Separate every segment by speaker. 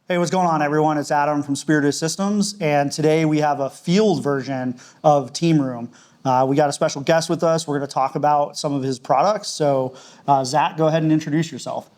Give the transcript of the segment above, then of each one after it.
Speaker 1: Hey, what's going on, everyone? It's Adam from Spiritus Systems, and today we have a field version of Team Room. We got a special guest with us. We're going to talk about some of his products. So, Zach, go ahead and introduce yourself.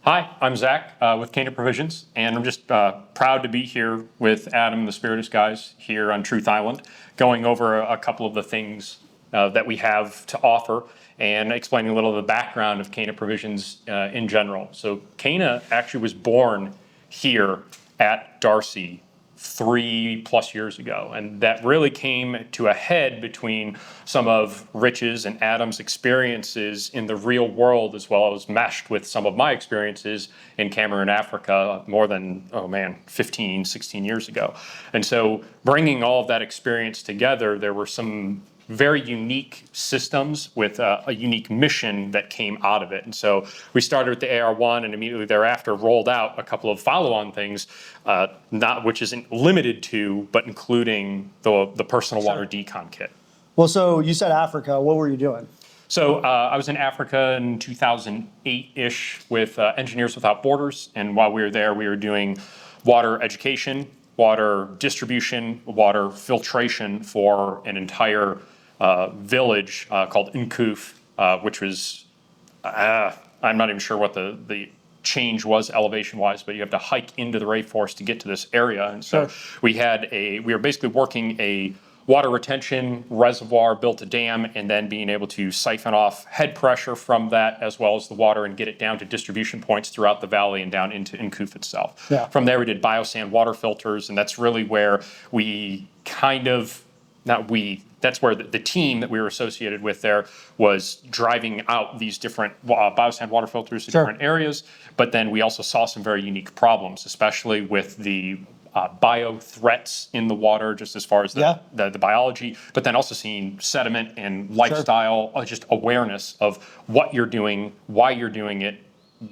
Speaker 2: Hi, I'm Zach with Cana Provisions, and I'm just proud to be here with Adam and the Spiritus guys here on Truth Island, going over a couple of the things that we have to offer and explaining a little of the background of Cana Provisions in general. So Cana actually was born here at DARC 3+ years ago, and that really came to a head between some of Rich's and Adam's experiences in the real world, as well as meshed with some of my experiences in Cameroon, Africa, more than 15, 16 years ago. And so bringing all of that experience together, there were some very unique systems with a unique mission that came out of it. And so we started with the AR1 and immediately thereafter rolled out a couple of follow-on things, which isn't limited to, but including the personal water Decon kit.
Speaker 1: Well, so you said Africa. What were you doing?
Speaker 2: So I was in Africa in 2008-ish with Engineers Without Borders. And while we were there, we were doing water education, water distribution, water filtration for an entire village called Nkoof, which was, I'm not even sure what the change was elevation-wise, but you have to hike into the rainforest to get to this area. And so we were basically working a water retention reservoir, built a dam, and then being able to siphon off head pressure from that as well as the water and get it down to distribution points throughout the valley and down into Nkoof itself. Yeah. From there, we did biosand water filters, and that's really where we that's where the team that we were associated with there was driving out these different biosand water filters to different areas. But then we also saw some very unique problems, especially with the bio threats in the water, just as far as the biology, but then also seeing sediment and lifestyle, just awareness of what you're doing, why you're doing it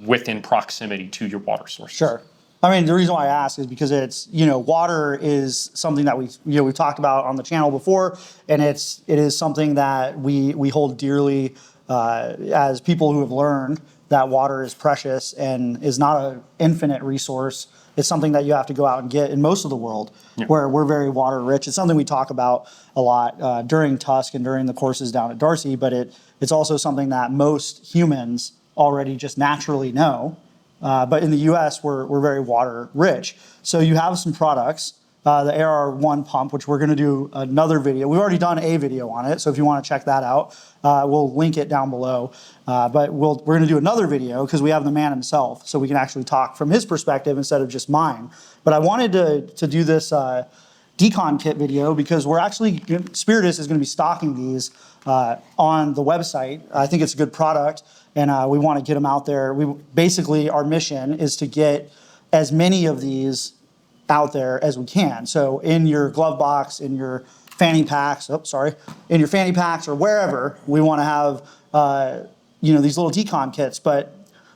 Speaker 2: within proximity to your water sources.
Speaker 1: Sure. I mean, the reason why I ask is because it's, water is something that we've talked about on the channel before, and it is something that we hold dearly as people who have learned that water is precious and is not an infinite resource. It's something that you have to go out and get in most of the world, where we're very water rich. It's something we talk about a lot during Tusk and during the courses down at DARC, but it's also something that most humans already just naturally know. But in the US, we're very water rich. So you have some products, the AR1 pump, which we're going to do another video. We've already done a video on it, so if you want to check that out, we'll link it down below. But we're going to do another video because we have the man himself, so we can actually talk from his perspective instead of just mine. But I wanted to do this Decon kit video because Spiritus is going to be stocking these on the website. I think it's a good product, and we want to get them out there. Basically, our mission is to get as many of these out there as we can. So in your glove box, in your fanny packs, in your fanny packs or wherever, we want to have these little Decon kits. But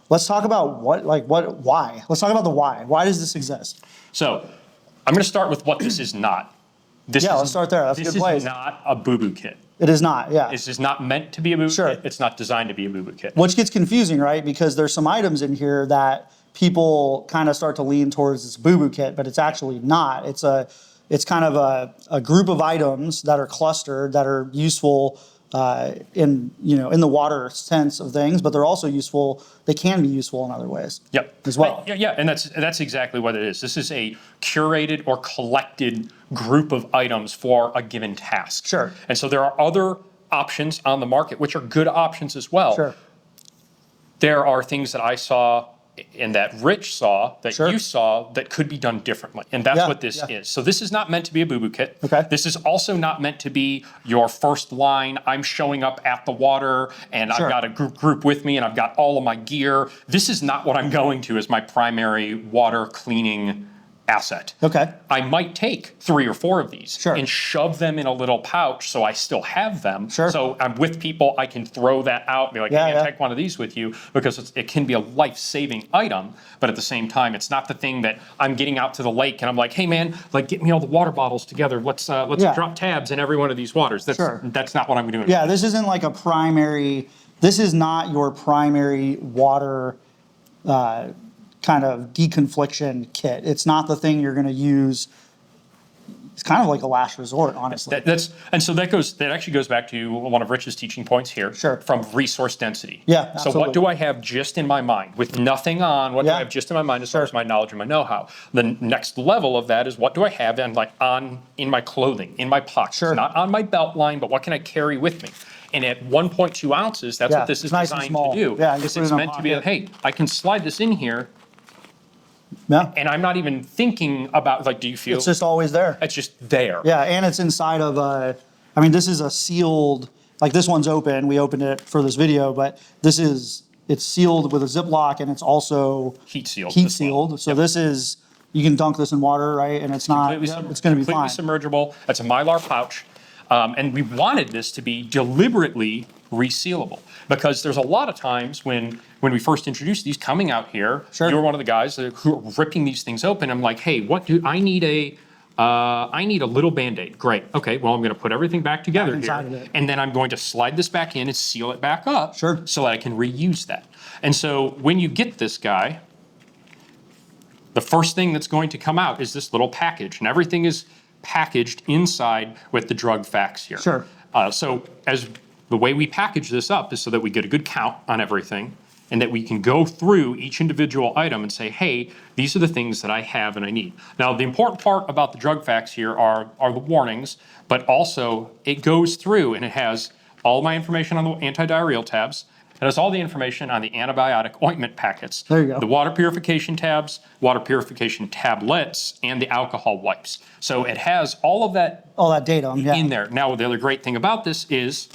Speaker 1: let's talk about why. Let's talk about the why. Why does this exist?
Speaker 2: So I'm going to start with what this is not.
Speaker 1: Let's start there. That's a good place.
Speaker 2: This is not a boo-boo kit.
Speaker 1: It is not,
Speaker 2: This is not meant to be a boo-boo kit. It's not designed to be a boo-boo kit.
Speaker 1: Which gets confusing, right? Because there's some items in here that people kind of start to lean towards this boo-boo kit, but it's actually not. It's kind of a group of items that are clustered that are useful in the water sense of things, but they're also useful. They can be useful in other ways. As well.
Speaker 2: And that's exactly what it is. This is a curated or collected group of items for a given task.
Speaker 1: Sure.
Speaker 2: And so there are other options on the market which are good options as well.
Speaker 1: Sure.
Speaker 2: There are things that I saw and that Rich saw, that you saw, that could be done differently. And that's what this is. So this is not meant to be a boo-boo kit.
Speaker 1: Okay.
Speaker 2: This is also not meant to be your first line, I'm showing up at the water, and I've got a group with me, and I've got all of my gear. This is not what I'm going to as my primary water cleaning asset.
Speaker 1: Okay.
Speaker 2: I might take 3 or 4 of these and shove them in a little pouch so I still have them. So I'm with people, I can throw that out and be like, hey, take one of these with you, because it can be a life-saving item, but at the same time, it's not the thing that I'm getting out to the lake and I'm like, hey man, get me all the water bottles together. Let's drop tabs in every one of these waters. That's not what I'm doing.
Speaker 1: Yeah, this isn't like this is not your primary water kind of deconfliction kit. It's not the thing you're going to use. It's kind of like a last resort, honestly.
Speaker 2: That actually goes back to one of Rich's teaching points here.
Speaker 1: Sure.
Speaker 2: From resource density.
Speaker 1: Yeah,
Speaker 2: So
Speaker 1: absolutely.
Speaker 2: what do I have just in my mind with nothing on? What do
Speaker 1: Yeah.
Speaker 2: I have just in my mind as far as my knowledge and my know-how? The next level of that is what do I have in my clothing, in my pockets,
Speaker 1: Sure.
Speaker 2: not on my belt line, but what can I carry with me? And at 1.2 ounces, that's
Speaker 1: Yeah,
Speaker 2: what this is
Speaker 1: it's nice and
Speaker 2: designed
Speaker 1: small.
Speaker 2: to do.
Speaker 1: Yeah, you
Speaker 2: It's
Speaker 1: put it in a
Speaker 2: meant to be,
Speaker 1: pocket.
Speaker 2: hey, I can slide this in here,
Speaker 1: Yeah.
Speaker 2: and I'm not even thinking about, like, do you feel?
Speaker 1: It's just always there.
Speaker 2: It's just there.
Speaker 1: Yeah, and it's inside of I mean, this is a sealed, like this one's open. We opened it for this video, but it's sealed with a Ziploc, and it's also
Speaker 2: Heat sealed.
Speaker 1: heat
Speaker 2: as well.
Speaker 1: sealed. So this is, you can dunk this in water, right? And it's not, it's going to be fine.
Speaker 2: Completely submergible. That's a Mylar pouch. And we wanted this to be deliberately resealable because there's a lot of times when we first introduced these coming out here,
Speaker 1: Sure.
Speaker 2: you're one of the guys who are ripping these things open. I'm like, hey, I need a little Band-Aid. Great. Okay, well, I'm going to put everything back together
Speaker 1: inside
Speaker 2: here.
Speaker 1: of it.
Speaker 2: And then I'm going to slide this back in and seal it back up
Speaker 1: Sure.
Speaker 2: so that I can reuse that. And so when you get this guy, the first thing that's going to come out is this little package, and everything is packaged inside with the drug facts here.
Speaker 1: Sure.
Speaker 2: So as the way we package this up is so that we get a good count on everything, and that we can go through each individual item and say, hey, these are the things that I have and I need. Now, the important part about the drug facts here are the warnings, but also it goes through and it has all my information on the antidiarrheal tabs. It has all the information on the antibiotic ointment packets.
Speaker 1: There you go.
Speaker 2: The water purification tabs, water purification tablets, and the alcohol wipes. So it has all of that
Speaker 1: All that data. Yeah.
Speaker 2: in there. Now, the other great thing about this is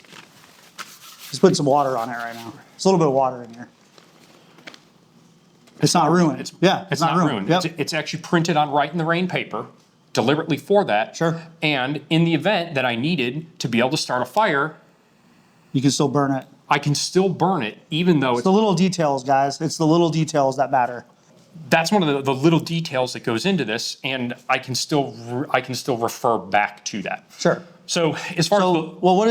Speaker 1: Just putting some water on it right now. There's a little bit of water in here. It's not ruined. It's not ruined. Yep.
Speaker 2: It's actually printed on Right in the Rain paper, deliberately for that.
Speaker 1: Sure.
Speaker 2: And in the event that I needed to be able to start a fire,
Speaker 1: You can still burn it.
Speaker 2: I can still burn it, even though
Speaker 1: It's the little details, guys. It's the little details that matter.
Speaker 2: that's one of the little details that goes into this, and I can still refer back to that.
Speaker 1: Sure.
Speaker 2: So as far as
Speaker 1: So, well, what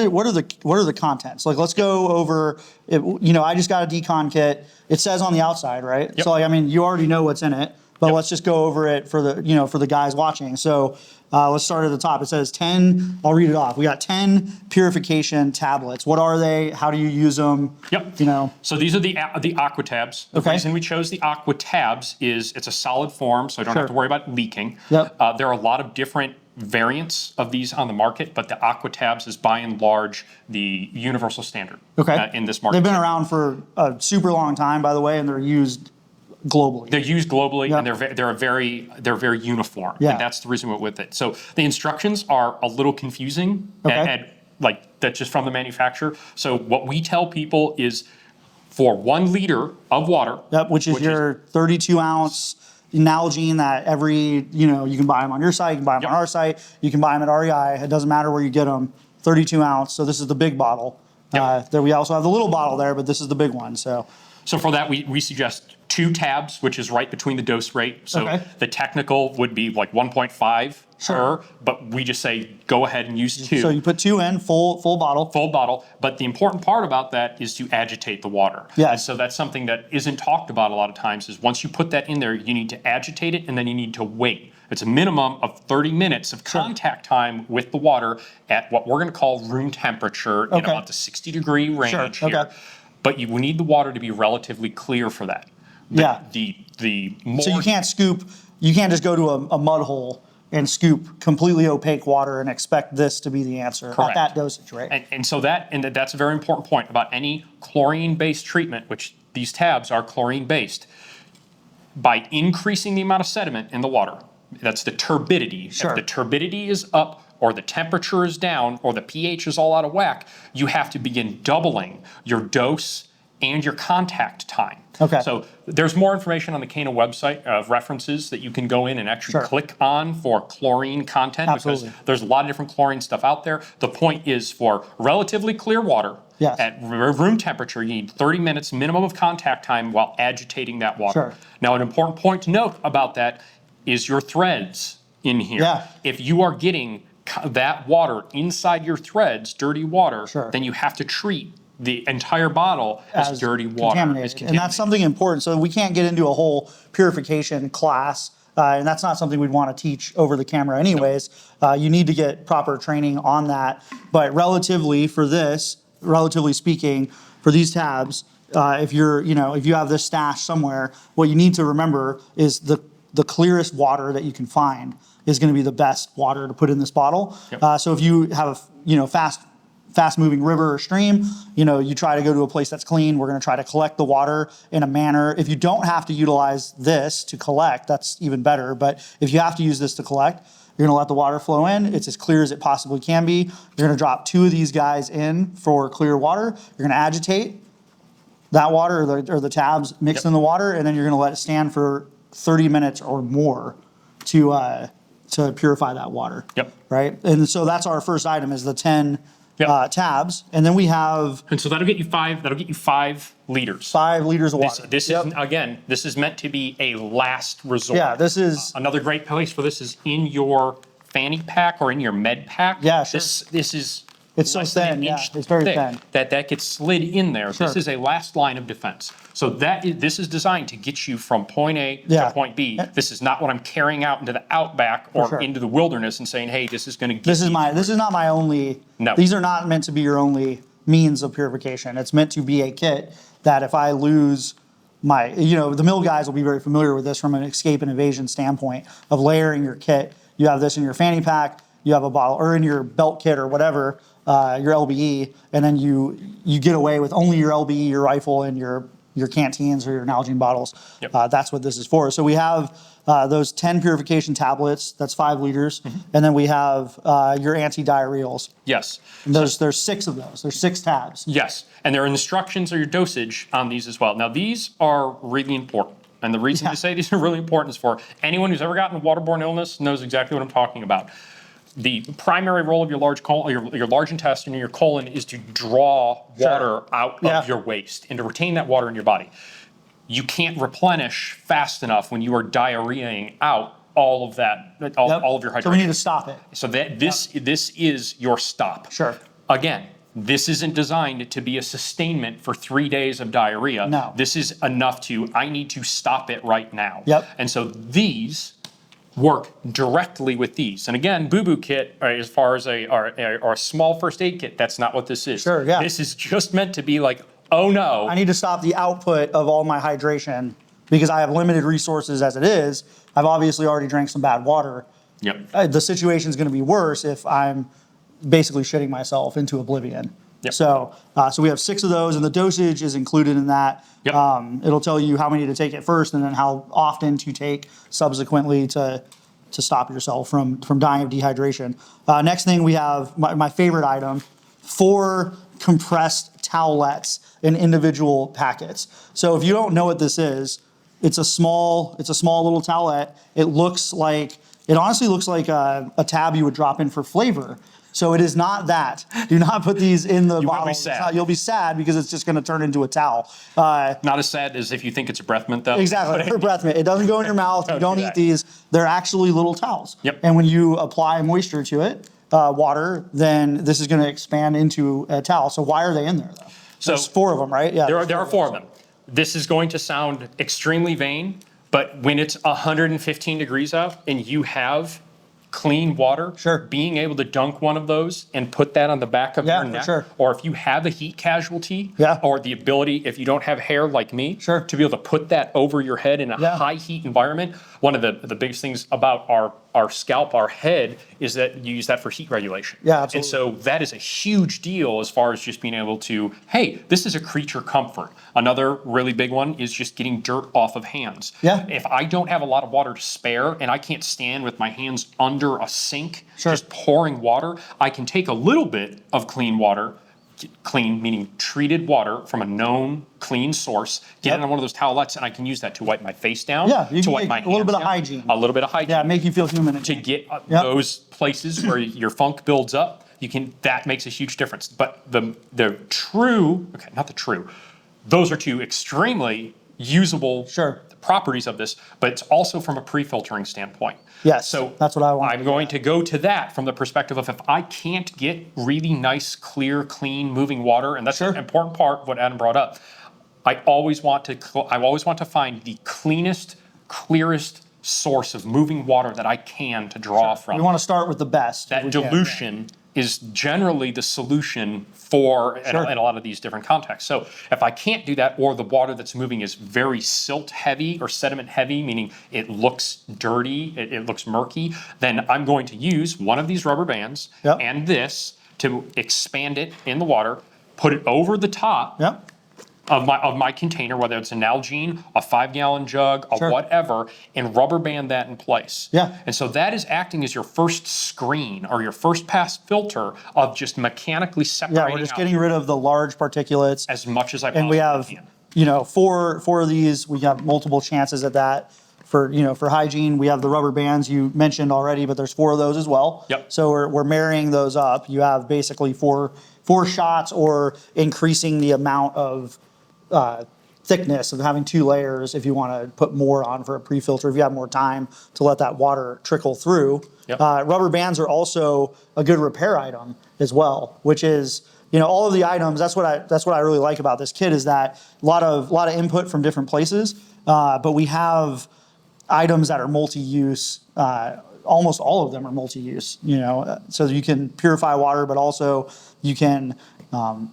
Speaker 1: are the contents? Like, let's go over. I just got a Decon kit. It says on the outside, right?
Speaker 2: Yep.
Speaker 1: So, like, I mean, you already know what's in it, but let's just go over it for the guys watching. So, let's start at the top. It says 10. I'll read it off. We got 10 purification tablets. What are they? How do you use them?
Speaker 2: Yep.
Speaker 1: So
Speaker 2: these are the aqua tabs. The
Speaker 1: Okay.
Speaker 2: reason we chose the aqua tabs is it's a solid form, so I don't have to worry about leaking.
Speaker 1: Yep.
Speaker 2: There are a lot of different variants of these on the market, but the aqua tabs is by and large the universal standard in this market.
Speaker 1: They've been around for a super long time, by the way, and they're used globally.
Speaker 2: They're used globally,
Speaker 1: Yep.
Speaker 2: and they're very uniform.
Speaker 1: Yeah.
Speaker 2: And that's the reason with it. So the instructions are a little confusing,
Speaker 1: Okay.
Speaker 2: that's just from the manufacturer. So what we tell people is for 1 liter of water,
Speaker 1: Yep, which is your 32 ounce Nalgene that you can buy them on your site, you can buy them
Speaker 2: Yep.
Speaker 1: on our site, you can buy them at REI. It doesn't matter where you get them. 32 ounce. So this is the big bottle.
Speaker 2: Yep.
Speaker 1: There we also have the little bottle there, but this is the big one. So
Speaker 2: for that, we suggest 2 tabs, which is right between the dose rate. So
Speaker 1: Okay.
Speaker 2: the technical would be like 1.5
Speaker 1: Sure.
Speaker 2: but we just say go ahead and use 2.
Speaker 1: you put 2 in, full bottle.
Speaker 2: Full bottle, but the important part about that is to agitate the water.
Speaker 1: Yeah.
Speaker 2: And so that's something that isn't talked about a lot of times is once you put that in there, you need to agitate it and then you need to wait. It's a minimum of 30 minutes of contact time with the water at what we're going to call room temperature in
Speaker 1: Okay.
Speaker 2: about the 60-degree range
Speaker 1: Sure.
Speaker 2: here.
Speaker 1: Okay.
Speaker 2: But you need the water to be relatively clear for that.
Speaker 1: Yeah.
Speaker 2: The more
Speaker 1: So you can't just go to a mud hole and scoop completely opaque water and expect this to be the answer
Speaker 2: Correct.
Speaker 1: at that dosage, right?
Speaker 2: And that's a very important point about any chlorine-based treatment, which these tabs are chlorine-based. By increasing the amount of sediment in the water, that's the turbidity.
Speaker 1: Sure.
Speaker 2: If the turbidity is up or the temperature is down or the pH is all out of whack, you have to begin doubling your dose and your contact time.
Speaker 1: Okay.
Speaker 2: So there's more information on the Cana website of references that you can go in and actually
Speaker 1: Sure.
Speaker 2: click on for chlorine content
Speaker 1: Absolutely.
Speaker 2: because there's a lot of different chlorine stuff out there. The point is for relatively clear water
Speaker 1: Yes.
Speaker 2: at room temperature, you need 30 minutes minimum of contact time while agitating that water.
Speaker 1: Sure.
Speaker 2: Now, an important point to note about that is your threads in here.
Speaker 1: Yeah.
Speaker 2: If you are getting that water inside your threads, dirty water,
Speaker 1: Sure.
Speaker 2: then you have to treat the entire bottle as dirty water.
Speaker 1: Contaminated. And that's something important. So we can't get into a whole purification class. And that's not something we'd want to teach over the camera anyways. You need to get proper training on that. But relatively speaking, for these tabs, if you have this stash somewhere, what you need to remember is the clearest water that you can find is going to be the best water to put in this bottle.
Speaker 2: Yep.
Speaker 1: So if you have a fast moving river or stream, you try to go to a place that's clean. We're going to try to collect the water in a manner. If you don't have to utilize this to collect, that's even better. But if you have to use this to collect, you're going to let the water flow in. It's as clear as it possibly can be. You're going to drop 2 of these guys in for clear water. You're going to agitate that water or the tabs mixed in the water, and then you're going to let it stand for 30 minutes or more to purify that water.
Speaker 2: Yep.
Speaker 1: Right? And so that's our first item is the 10 tabs. And then we have...
Speaker 2: And so that'll get you 5 liters.
Speaker 1: 5 liters of water.
Speaker 2: This is, again, this is meant to be a last resort.
Speaker 1: Yeah, this is...
Speaker 2: Another great place for this is in your fanny pack or in your med pack.
Speaker 1: Yeah, sure.
Speaker 2: This is...
Speaker 1: It's so thin, it's very thin.
Speaker 2: That gets slid in there.
Speaker 1: Sure.
Speaker 2: This is a last line of defense. So this is designed to get you from point A to point B. This is not what I'm carrying out into the outback or into the wilderness and saying, hey, this is going to get
Speaker 1: This is not my only...
Speaker 2: No.
Speaker 1: These are not meant to be your only means of purification. It's meant to be a kit that if I lose my... the mill guys will be very familiar with this from an escape and evasion standpoint of layering your kit. You have this in your fanny pack, you have a bottle, or in your belt kit or whatever, your LBE, and then you get away with only your LBE, your rifle, and your canteens or your Nalgene bottles.
Speaker 2: Yep.
Speaker 1: That's what this is for. So we have those 10 purification tablets. That's 5 liters, and then we have your anti-diarrheals.
Speaker 2: Yes.
Speaker 1: And there's 6 of those. There's 6 tabs.
Speaker 2: Yes, and there are instructions or your dosage on these as well. Now these are really important. And the reason to say these are really important is for anyone who's ever gotten a waterborne illness knows exactly what I'm talking about. The primary role of your large colon, your large intestine and your colon is to draw water out of your waste and to retain that water in your body. You can't replenish fast enough when you are diarrheaing out all of that, all of your hydration.
Speaker 1: So we need to stop it.
Speaker 2: So that this is your stop.
Speaker 1: Sure.
Speaker 2: Again, this isn't designed to be a sustainment for 3 days of diarrhea.
Speaker 1: No.
Speaker 2: This is enough I need to stop it right now.
Speaker 1: Yep.
Speaker 2: And so these work directly with these. And again, Boo Boo Kit, as far as a small first aid kit, that's not what this is.
Speaker 1: Sure, yeah.
Speaker 2: This is just meant to be like, oh no.
Speaker 1: I need to stop the output of all my hydration because I have limited resources as it is. I've obviously already drank some bad water.
Speaker 2: Yep.
Speaker 1: The situation's going to be worse if I'm basically shitting myself into oblivion.
Speaker 2: Yep.
Speaker 1: So we have 6 of those, and the dosage is included in that.
Speaker 2: Yep.
Speaker 1: It'll tell you how many to take at first, and then how often to take subsequently to stop yourself from dying of dehydration. Next thing we have my favorite item: 4 compressed towelettes in individual packets. So if you don't know what this is, it's a small little towelette. It honestly looks like a tab you would drop in for flavor. So it is not that. Do not put these in the bottle.
Speaker 2: Be sad.
Speaker 1: You'll be sad because it's just going to turn into a towel.
Speaker 2: Not as sad as if you think it's a breath mint, though.
Speaker 1: Exactly, for breath mint. It doesn't go in your mouth. You don't eat these. They're actually little towels.
Speaker 2: Yep.
Speaker 1: And when you apply moisture to it, water, then this is going to expand into a towel. So why are they in there, though?
Speaker 2: So
Speaker 1: there's 4 of them, right? Yeah.
Speaker 2: There are 4 of them. This is going to sound extremely vain, but when it's 115 degrees out and you have clean water, being able to dunk one of those and put that on the back of your neck, or if you have a heat casualty, or the ability, if you don't have hair like me, to be able to put that over your head in a high heat environment. One of the biggest things about our scalp, our head, is that you use that for heat regulation.
Speaker 1: Yeah, absolutely.
Speaker 2: And so that is a huge deal as far as just being able to, hey, this is a creature comfort. Another really big one is just getting dirt off of hands.
Speaker 1: Yeah.
Speaker 2: If I don't have a lot of water to spare and I can't stand with my hands under a sink, just pouring water, I can take a little bit of clean water, clean meaning treated water from a known clean source, get it on one of those towelettes, and I can use that to wipe my face down, to wipe my hands
Speaker 1: a little bit
Speaker 2: down.
Speaker 1: of hygiene.
Speaker 2: A little bit of hygiene.
Speaker 1: Yeah, make you feel human.
Speaker 2: To get those places where your funk builds up, that makes a huge difference. But those are 2 extremely usable
Speaker 1: Sure.
Speaker 2: properties of this, but it's also from a pre-filtering standpoint.
Speaker 1: Yes,
Speaker 2: So
Speaker 1: that's what I want.
Speaker 2: I'm going to go to that from the perspective of if I can't get really nice, clear, clean, moving water, and that's
Speaker 1: Sure.
Speaker 2: an important part of what Adam brought up. I always want to find the cleanest, clearest source of moving water that I can to draw from.
Speaker 1: We want to start with the best. if
Speaker 2: That
Speaker 1: we can.
Speaker 2: dilution is generally the solution for in a lot of these different contexts. So if I can't do that, or the water that's moving is very silt heavy or sediment heavy, meaning it looks dirty, it looks murky, then I'm going to use one of these rubber bands
Speaker 1: Yep.
Speaker 2: and this to expand it in the water, put it over the top
Speaker 1: Yep.
Speaker 2: of my container, whether it's an Nalgene, a 5-gallon jug, a
Speaker 1: Sure.
Speaker 2: whatever, and rubber band that in place.
Speaker 1: Yeah.
Speaker 2: And so that is acting as your first screen or your first pass filter of just mechanically separating
Speaker 1: Yeah, we're just
Speaker 2: out
Speaker 1: getting rid of the large particulates.
Speaker 2: as much as I
Speaker 1: And we
Speaker 2: possibly
Speaker 1: have,
Speaker 2: can.
Speaker 1: four of these. We have multiple chances at that. For hygiene, we have the rubber bands you mentioned already, but there's 4 of those as well.
Speaker 2: Yep.
Speaker 1: So we're marrying those up. You have basically four shots, or increasing the amount of thickness of having 2 layers if you want to put more on for a pre-filter, if you have more time to let that water trickle through.
Speaker 2: Yep.
Speaker 1: Rubber bands are also a good repair item as well, which is, all of the items. That's what I really like about this kit, is that a lot of input from different places, but we have items that are multi-use. Almost all of them are multi-use, so you can purify water, but also you can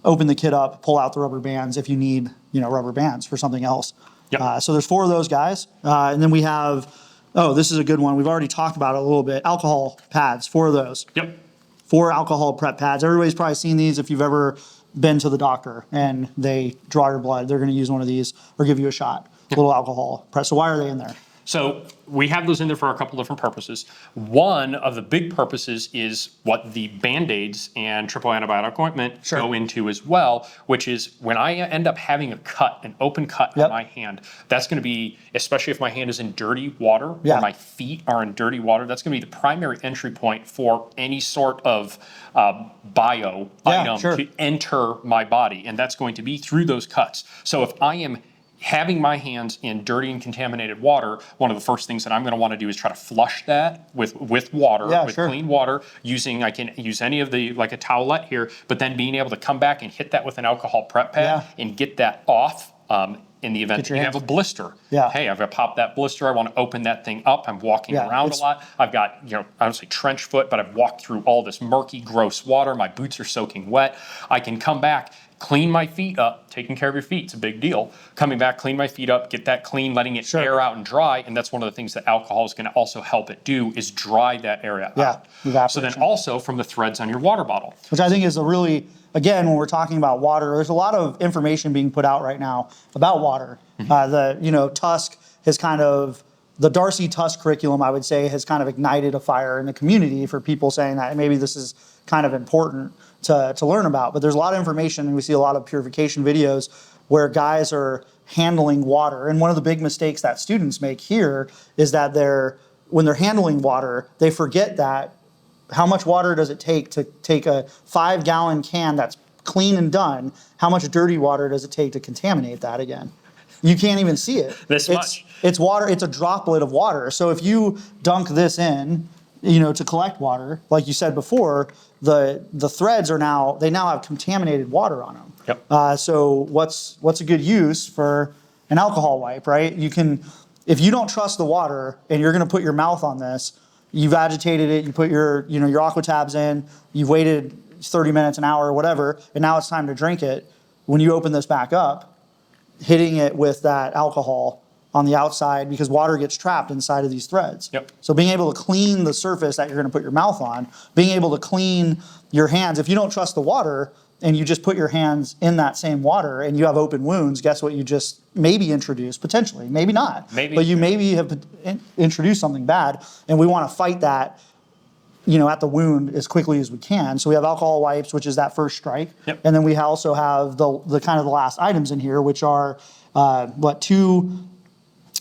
Speaker 1: open the kit up, pull out the rubber bands if you need, rubber bands for something else.
Speaker 2: Yep.
Speaker 1: So there's 4 of those guys. And then we have, this is a good one. We've already talked about it a little bit. Alcohol pads, 4 of those.
Speaker 2: Yep.
Speaker 1: 4 alcohol prep pads. Everybody's probably seen these if you've ever been to the doctor and they draw your blood. They're going to use one of these or give you a shot, a little alcohol prep. So why are they in there?
Speaker 2: So we have those in there for a couple different purposes. One of the big purposes is what the Band-Aids and triple antibiotic ointment
Speaker 1: Sure.
Speaker 2: go into as well, which is when I end up having a cut, an open cut
Speaker 1: Yep.
Speaker 2: on my hand, that's going to be, especially if my hand is in dirty water
Speaker 1: Yeah.
Speaker 2: or my feet are in dirty water, that's going to be the primary entry point for any sort of bio
Speaker 1: Yeah,
Speaker 2: item
Speaker 1: sure.
Speaker 2: to enter my body, and that's going to be through those cuts. So if I am having my hands in dirty and contaminated water, one of the first things that I'm going to want to do is try to flush that with water,
Speaker 1: Yeah,
Speaker 2: with
Speaker 1: sure.
Speaker 2: clean water, I can use any of the, like a towelette here, but then being able to come back and hit that with an alcohol prep pad and get that off in the event
Speaker 1: Get
Speaker 2: that
Speaker 1: your
Speaker 2: you have a
Speaker 1: hands-
Speaker 2: blister.
Speaker 1: Yeah.
Speaker 2: Hey, I've got to pop that blister. I want to open that thing up. I'm walking
Speaker 1: Yeah,
Speaker 2: around a
Speaker 1: it's-
Speaker 2: lot. I've got, I don't say trench foot, but I've walked through all this murky, gross water. My boots are soaking wet. I can come back, clean my feet up. Taking care of your feet, it's a big deal. Coming back, clean my feet up, get that clean, letting it
Speaker 1: Sure.
Speaker 2: air out and dry. And that's one of the things that alcohol is going to also help it do, is dry that area out. So
Speaker 1: evaporation.
Speaker 2: then also from the threads on your water bottle.
Speaker 1: Which I think is a really, again, when we're talking about water, there's a lot of information being put out right now about water. Tusk has the Darcy Tusk curriculum, I would say, has kind of ignited a fire in the community for people saying that maybe this is kind of important to learn about. But there's a lot of information, and we see a lot of purification videos where guys are handling water. And one of the big mistakes that students make here is that when they're handling water, they forget that how much water does it take to take a 5-gallon can that's clean and done? How much dirty water does it take to contaminate that again? You can't even see it.
Speaker 2: Much.
Speaker 1: It's water. It's a droplet of water. So if you dunk this in, to collect water, like you said before, the threads now have contaminated water on them.
Speaker 2: Yep.
Speaker 1: So what's a good use for an alcohol wipe, right? If you don't trust the water and you're going to put your mouth on this, you've agitated it, you put your aqua tabs in, you've waited 30 minutes, an hour, or whatever, and now it's time to drink it. When you open this back up, hitting it with that alcohol on the outside, because water gets trapped inside of these threads.
Speaker 2: Yep.
Speaker 1: So being able to clean the surface that you're going to put your mouth on, being able to clean your hands. If you don't trust the water and you just put your hands in that same water and you have open wounds, guess what you just maybe introduced, potentially, maybe not.
Speaker 2: Maybe.
Speaker 1: But you maybe have introduced something bad, and we want to fight that at the wound as quickly as we can. So we have alcohol wipes, which is that first strike.
Speaker 2: Yep.
Speaker 1: And then we also have the kind of the last items in here, which are 4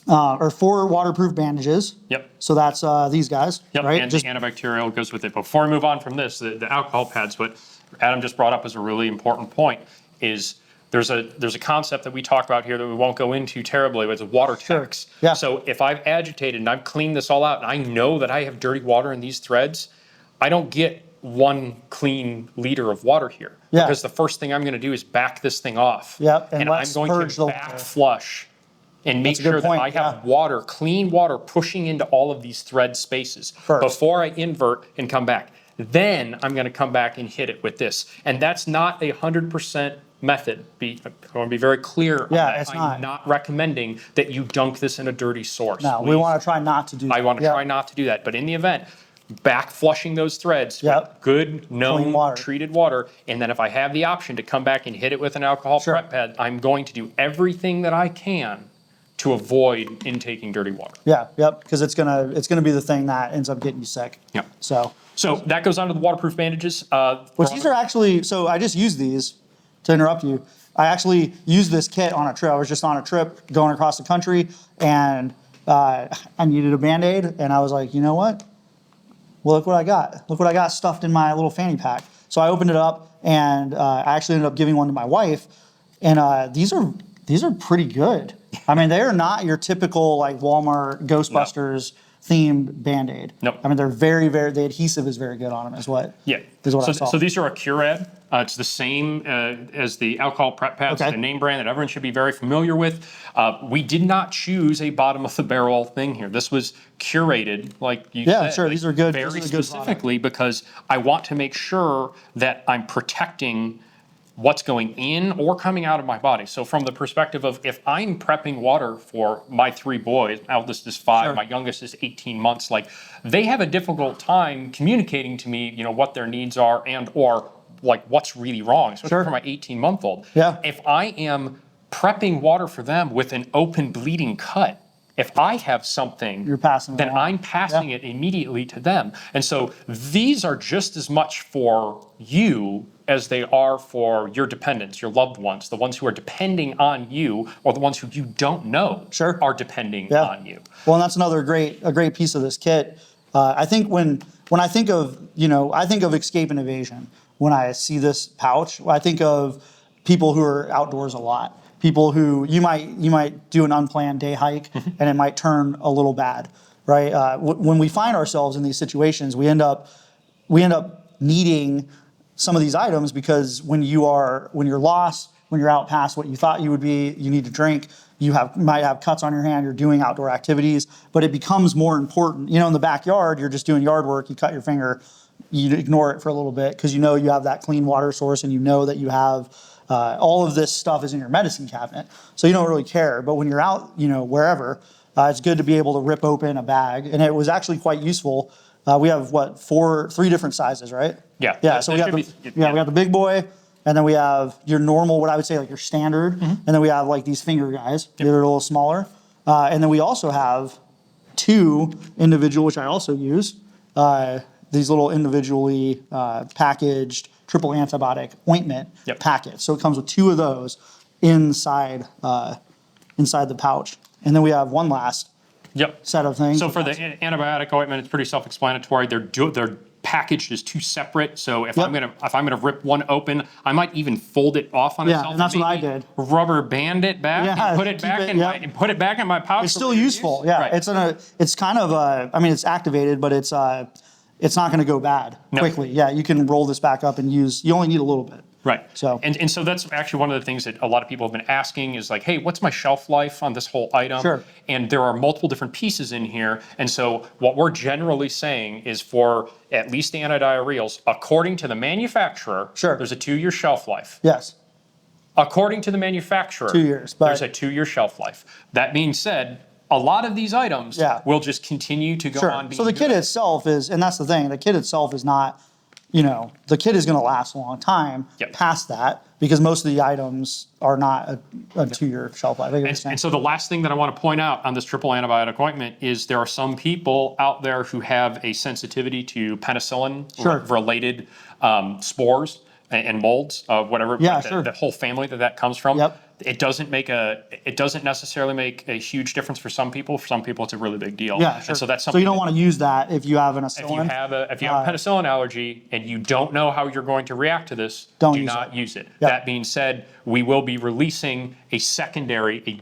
Speaker 1: waterproof bandages.
Speaker 2: Yep.
Speaker 1: So that's these guys,
Speaker 2: Yep,
Speaker 1: right?
Speaker 2: and the antibacterial goes with it. Before I move on from this, the alcohol pads, what Adam just brought up is a really important point, is there's a concept that we talk about here that we won't go into terribly, but it's water tax.
Speaker 1: Yeah.
Speaker 2: So if I've agitated and I've cleaned this all out and I know that I have dirty water in these threads, I don't get 1 clean liter of water here.
Speaker 1: Yeah.
Speaker 2: Because the first thing I'm going to do is back this thing off.
Speaker 1: Yep, and
Speaker 2: And I'm
Speaker 1: let's
Speaker 2: going
Speaker 1: purge
Speaker 2: to
Speaker 1: the
Speaker 2: back
Speaker 1: water.
Speaker 2: flush and make
Speaker 1: That's a good
Speaker 2: sure that
Speaker 1: point,
Speaker 2: I have
Speaker 1: yeah.
Speaker 2: water, clean water pushing into all of these thread spaces
Speaker 1: First.
Speaker 2: before I invert and come back. Then I'm going to come back and hit it with this. And that's not a 100% method. I want to be very clear on
Speaker 1: Yeah,
Speaker 2: that.
Speaker 1: it's
Speaker 2: I'm not recommending that you dunk this in a dirty source.
Speaker 1: No, we
Speaker 2: please.
Speaker 1: want to try not to do that.
Speaker 2: I want to
Speaker 1: Yep.
Speaker 2: try not to do that. But in the event, back flushing those threads
Speaker 1: Yep.
Speaker 2: with good, known,
Speaker 1: water.
Speaker 2: treated water. And then if I have the option to come back and hit it with an alcohol
Speaker 1: Sure.
Speaker 2: prep pad, I'm going to do everything that I can to avoid intaking dirty water.
Speaker 1: Yeah, yep, because it's gonna be the thing that ends up getting you sick.
Speaker 2: Yep.
Speaker 1: So
Speaker 2: that goes on to the waterproof bandages.
Speaker 1: which these are actually, so I just used these to interrupt you. I actually used this kit on a trip. I was just on a trip going across the country, and I needed a Band-Aid, and I was like, you know what? Well, look what I got. Look what I got stuffed in my little fanny pack. So I opened it up, and I actually ended up giving one to my wife, and these are pretty good. I mean, they are not your typical like Walmart Ghostbusters themed Band-Aid.
Speaker 2: Nope.
Speaker 1: I mean, they're very, the adhesive is very good on them, is what I saw.
Speaker 2: So these are a Curad. It's the same as the alcohol prep pads,
Speaker 1: Okay.
Speaker 2: a name brand that everyone should be very familiar with. We did not choose a bottom of the barrel thing here. This was curated, like you
Speaker 1: Yeah,
Speaker 2: said.
Speaker 1: sure, these are good.
Speaker 2: Very
Speaker 1: This is a good
Speaker 2: specifically because I want to make sure that I'm protecting what's going in or coming out of my body. So from the perspective of if I'm prepping water for my 3 boys, eldest is 5,
Speaker 1: Sure.
Speaker 2: my youngest is 18 months, like they have a difficult time communicating to me, what their needs are and or like what's really wrong, especially
Speaker 1: Sure.
Speaker 2: for my 18-month-old.
Speaker 1: Yeah.
Speaker 2: If I am prepping water for them with an open bleeding cut, if I have something,
Speaker 1: You're passing it
Speaker 2: then
Speaker 1: along.
Speaker 2: I'm passing it immediately to them. And so these are just as much for you as they are for your dependents, your loved ones, the ones who are depending on you or the ones who you don't know
Speaker 1: Sure.
Speaker 2: are depending
Speaker 1: Yeah.
Speaker 2: on you.
Speaker 1: Well, and that's another a great piece of this kit. I think when I think of, I think of escape and evasion. When I see this pouch, I think of people who are outdoors a lot. People who you might do an unplanned day hike and it might turn a little bad, right? When we find ourselves in these situations, we end up needing some of these items because when you're lost, when you're out past what you thought you would be, you need to drink. You might have cuts on your hand. You're doing outdoor activities, but it becomes more important. In the backyard, you're just doing yard work. You cut your finger, you ignore it for a little bit because you have that clean water source and you know that you have all of this stuff is in your medicine cabinet, so you don't really care. But when you're out, wherever, it's good to be able to rip open a bag, and it was actually quite useful. We have 3 different sizes, right?
Speaker 2: Yeah.
Speaker 1: Yeah. So we got we got the big boy, and then we have your normal, what I would say like your standard, and then we have like these finger guys. They're a little smaller, and then we also have 2 individual, which I also use. These little individually packaged triple antibiotic ointment packets. So it comes with 2 of those inside the pouch, and then we have one last set of things.
Speaker 2: So for the antibiotic ointment, it's pretty self-explanatory. They're packaged as 2 separate. So if I'm gonna rip one open, I might even fold it off on itself.
Speaker 1: And that's what I did.
Speaker 2: Rubber band it back, and put it back in my pouch.
Speaker 1: It's still useful. Yeah,
Speaker 2: Right.
Speaker 1: it's kind of it's activated, but it's not going to go bad quickly. Yeah, you can roll this back up and use. You only need a little bit.
Speaker 2: Right.
Speaker 1: So
Speaker 2: and so that's actually one of the things that a lot of people have been asking is like, hey, what's my shelf life on this whole item?
Speaker 1: Sure.
Speaker 2: And there are multiple different pieces in here. And so what we're generally saying is for at least the antidiarrheals, according to the manufacturer, there's a 2-year shelf life.
Speaker 1: Yes.
Speaker 2: According to the manufacturer,
Speaker 1: 2 years. But
Speaker 2: there's a 2-year shelf life. That being said, a lot of these items will just continue to go on being
Speaker 1: So the kit itself is, and that's the thing, the kit itself is not, the kit is going to last a long time past that because most of the items are not a 2-year shelf life.
Speaker 2: And so the last thing that I want to point out on this triple antibiotic ointment is there are some people out there who have a sensitivity to penicillin related spores and molds, whatever, the whole family that comes from. it doesn't necessarily make a huge difference for some people. For some people, it's a really big deal.
Speaker 1: Yeah, sure.
Speaker 2: And so that's
Speaker 1: So
Speaker 2: something.
Speaker 1: you don't want to use that if you have an
Speaker 2: if you
Speaker 1: penicillin.
Speaker 2: have a penicillin allergy and you don't know how you're going to react to this,
Speaker 1: Don't
Speaker 2: do
Speaker 1: use
Speaker 2: not
Speaker 1: it.
Speaker 2: use it.
Speaker 1: Yep.
Speaker 2: That being said, we will be releasing a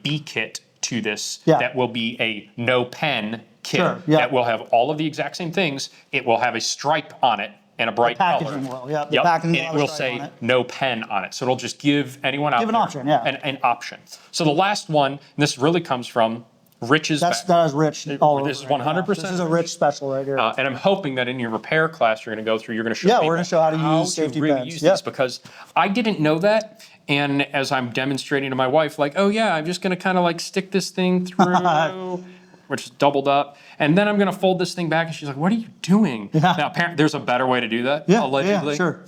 Speaker 2: B kit to this
Speaker 1: Yeah.
Speaker 2: that will be a no pen kit
Speaker 1: Sure, yeah.
Speaker 2: that will have all of the exact same things. It will have a stripe on it and a bright color.
Speaker 1: Packaging will, yeah. The
Speaker 2: Yep.
Speaker 1: packaging
Speaker 2: And
Speaker 1: will
Speaker 2: it
Speaker 1: have a
Speaker 2: will
Speaker 1: stripe
Speaker 2: say
Speaker 1: on it.
Speaker 2: no pen on it. So it'll just give anyone out
Speaker 1: Give an
Speaker 2: there
Speaker 1: option, yeah.
Speaker 2: an option. So the last one, and this really comes from Rich's
Speaker 1: That is rich. All over
Speaker 2: This is
Speaker 1: right now.
Speaker 2: 100%
Speaker 1: This is a rich special right here.
Speaker 2: and I'm hoping that in your repair class you're going to go through, you're going to show
Speaker 1: Yeah,
Speaker 2: people
Speaker 1: we're gonna show how to use safety
Speaker 2: really
Speaker 1: pens.
Speaker 2: use
Speaker 1: Yep.
Speaker 2: this, because I didn't know that. And as I'm demonstrating to my wife, like, oh yeah, I'm just going to kind of like stick this thing through, which is doubled up, and then I'm going to fold this thing back. And she's like, what are you doing?
Speaker 1: Yeah.
Speaker 2: Now, apparently, there's a better way to do that,
Speaker 1: Yeah,
Speaker 2: allegedly.
Speaker 1: yeah, sure.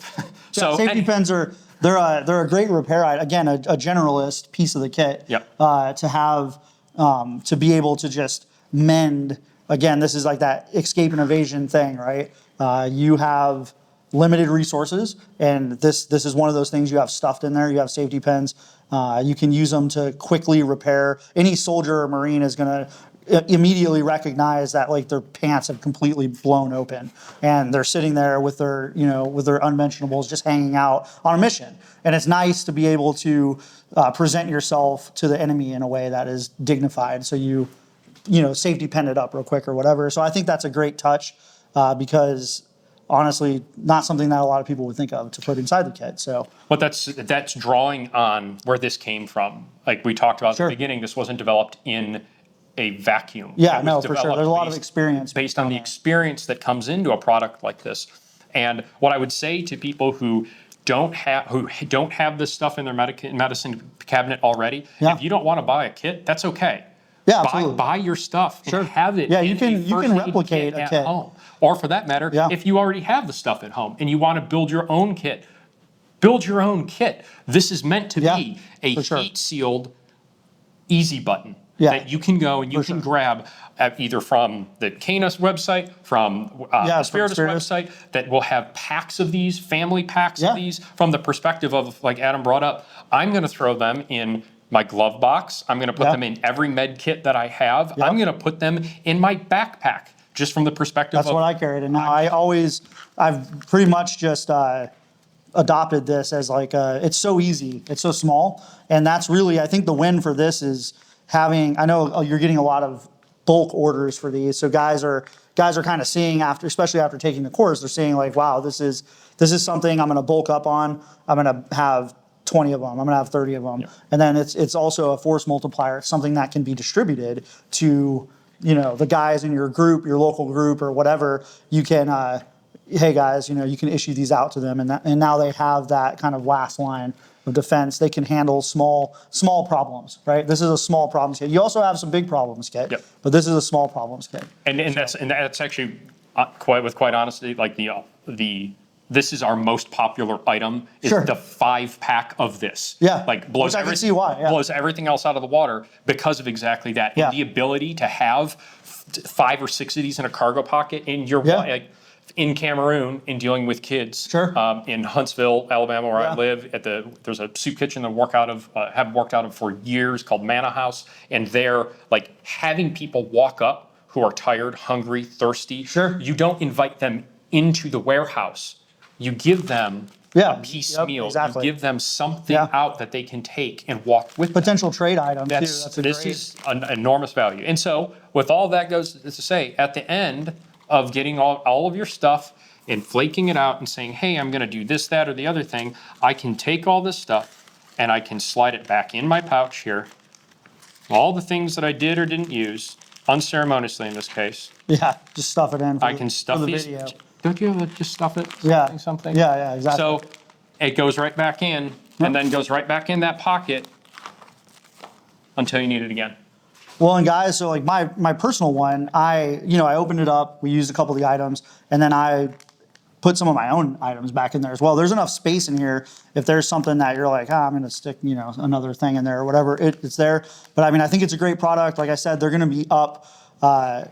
Speaker 2: So
Speaker 1: Yeah, safety pens they're a great repair item. Again, a generalist piece of the kit.
Speaker 2: Yep.
Speaker 1: To have to be able to just mend. Again, this is like that escape and evasion thing, right? You have limited resources, and this is one of those things you have stuffed in there. You have safety pens. You can use them to quickly repair. Any soldier or Marine is going to immediately recognize that like their pants have completely blown open and they're sitting there with their unmentionables just hanging out on a mission. And it's nice to be able to present yourself to the enemy in a way that is dignified. So you safety pen it up real quick or whatever. So I think that's a great touch because honestly, not something that a lot of people would think of to put inside the kit. So,
Speaker 2: but that's drawing on where this came from. Like we talked about
Speaker 1: Sure.
Speaker 2: at the beginning, this wasn't developed in a vacuum.
Speaker 1: yeah,
Speaker 2: It was
Speaker 1: no, for sure.
Speaker 2: developed
Speaker 1: There's a lot of
Speaker 2: based-
Speaker 1: experience
Speaker 2: based on the experience that comes into a product like this. And what I would say to people who don't have this stuff in their medicine cabinet already,
Speaker 1: Yeah.
Speaker 2: if you don't want to buy a kit, that's okay.
Speaker 1: Yeah, absolutely.
Speaker 2: Buy your stuff and
Speaker 1: Sure.
Speaker 2: have it.
Speaker 1: Yeah, you
Speaker 2: in
Speaker 1: can-
Speaker 2: a
Speaker 1: you
Speaker 2: first
Speaker 1: can
Speaker 2: aid
Speaker 1: replicate a
Speaker 2: at
Speaker 1: kit.
Speaker 2: home. Or for that matter,
Speaker 1: Yeah.
Speaker 2: if you already have the stuff at home and you want to build your own kit, build your own kit. This is meant to
Speaker 1: Yeah,
Speaker 2: be a
Speaker 1: for sure.
Speaker 2: heat-sealed easy button
Speaker 1: Yeah,
Speaker 2: that you can go and you can grab either from the Cana's website, from
Speaker 1: Yeah,
Speaker 2: the
Speaker 1: from
Speaker 2: Spiritus
Speaker 1: Spiritus.
Speaker 2: website, that will have packs of these, family packs
Speaker 1: Yeah.
Speaker 2: of these, from the perspective of, like Adam brought up, I'm going to throw them in my glove box. I'm going to put
Speaker 1: Yeah.
Speaker 2: them in every med kit that I have.
Speaker 1: Yeah.
Speaker 2: I'm going to put them in my backpack, just from the perspective
Speaker 1: That's
Speaker 2: of
Speaker 1: what I carried. And now I've pretty much just adopted this as like it's so easy, it's so small. And that's really, I think the win for this is having, I know you're getting a lot of bulk orders for these. So guys are kind of seeing after, especially after taking the course, they're seeing like, wow, this is something I'm going to bulk up on. I'm going to have 20 of them. I'm going to have 30 of them.
Speaker 2: Yeah.
Speaker 1: And then it's also a force multiplier. It's something that can be distributed to, the guys in your group, your local group or whatever. You can, hey guys, you can issue these out to them. And now they have that kind of last line of defense. They can handle small problems, right? This is a small problems kit. You also have some big problems kit,
Speaker 2: Yep.
Speaker 1: but this is a small problems kit.
Speaker 2: And that's actually quite honestly, like this is our most popular item. Is
Speaker 1: Sure.
Speaker 2: the 5-pack of this.
Speaker 1: Yeah.
Speaker 2: Like blows
Speaker 1: Which I can see why, yeah.
Speaker 2: blows everything else out of the water because of exactly that.
Speaker 1: Yeah.
Speaker 2: And the ability to have 5 or 6 of these in a cargo pocket in your
Speaker 1: Yeah.
Speaker 2: like in Cameroon in dealing with kids.
Speaker 1: Sure.
Speaker 2: In Huntsville, Alabama, where I
Speaker 1: Yeah.
Speaker 2: live, there's a soup kitchen that have worked out of for years called Manna House, and they're like having people walk up who are tired, hungry, thirsty.
Speaker 1: Sure.
Speaker 2: You don't invite them into the warehouse. You give them
Speaker 1: Yeah.
Speaker 2: a piece
Speaker 1: Yep,
Speaker 2: meal.
Speaker 1: exactly.
Speaker 2: You give them something
Speaker 1: Yeah.
Speaker 2: out that they can take and walk with them.
Speaker 1: Potential trade item too.
Speaker 2: This
Speaker 1: That's a great,
Speaker 2: is an enormous value. And so with all that goes to say, at the end of getting all of your stuff and flaking it out and saying, hey, I'm going to do this, that, or the other thing, I can take all this stuff and I can slide it back in my pouch here. All the things that I did or didn't use, unceremoniously in this case,
Speaker 1: yeah, just stuff it in.
Speaker 2: I can stuff
Speaker 1: the
Speaker 2: these.
Speaker 1: video.
Speaker 2: Don't you ever just stuff it?
Speaker 1: Yeah.
Speaker 2: Something?
Speaker 1: Yeah, exactly.
Speaker 2: So it goes right back in and then goes right back in that pocket until you need it again.
Speaker 1: Well, and guys, so like my personal one, I opened it up, we used a couple of the items, and then I put some of my own items back in there as well. There's enough space in here if there's something that you're like, I'm gonna stick, another thing in there or whatever, it's there. But I mean, I think it's a great product. Like I said, they're gonna be up.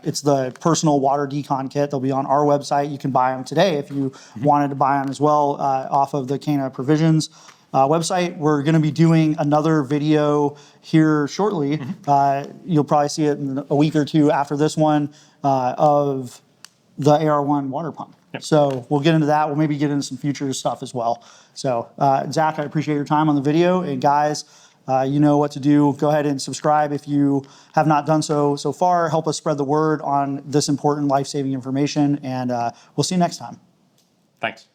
Speaker 1: It's the personal water decon kit. They'll be on our website. You can buy them today if you wanted to buy them as well off of the Cana Provisions. website. We're going to be doing another video here shortly. You'll probably see it in a week or two after this one of the AR1 water pump. So we'll get into that. We'll maybe get into some future stuff as well. So Zach, I appreciate your time on the video. And guys, you know what to do. Go ahead and subscribe if you have not done so far. Help us spread the word on this important life-saving information. And we'll see you next time.
Speaker 2: Thanks.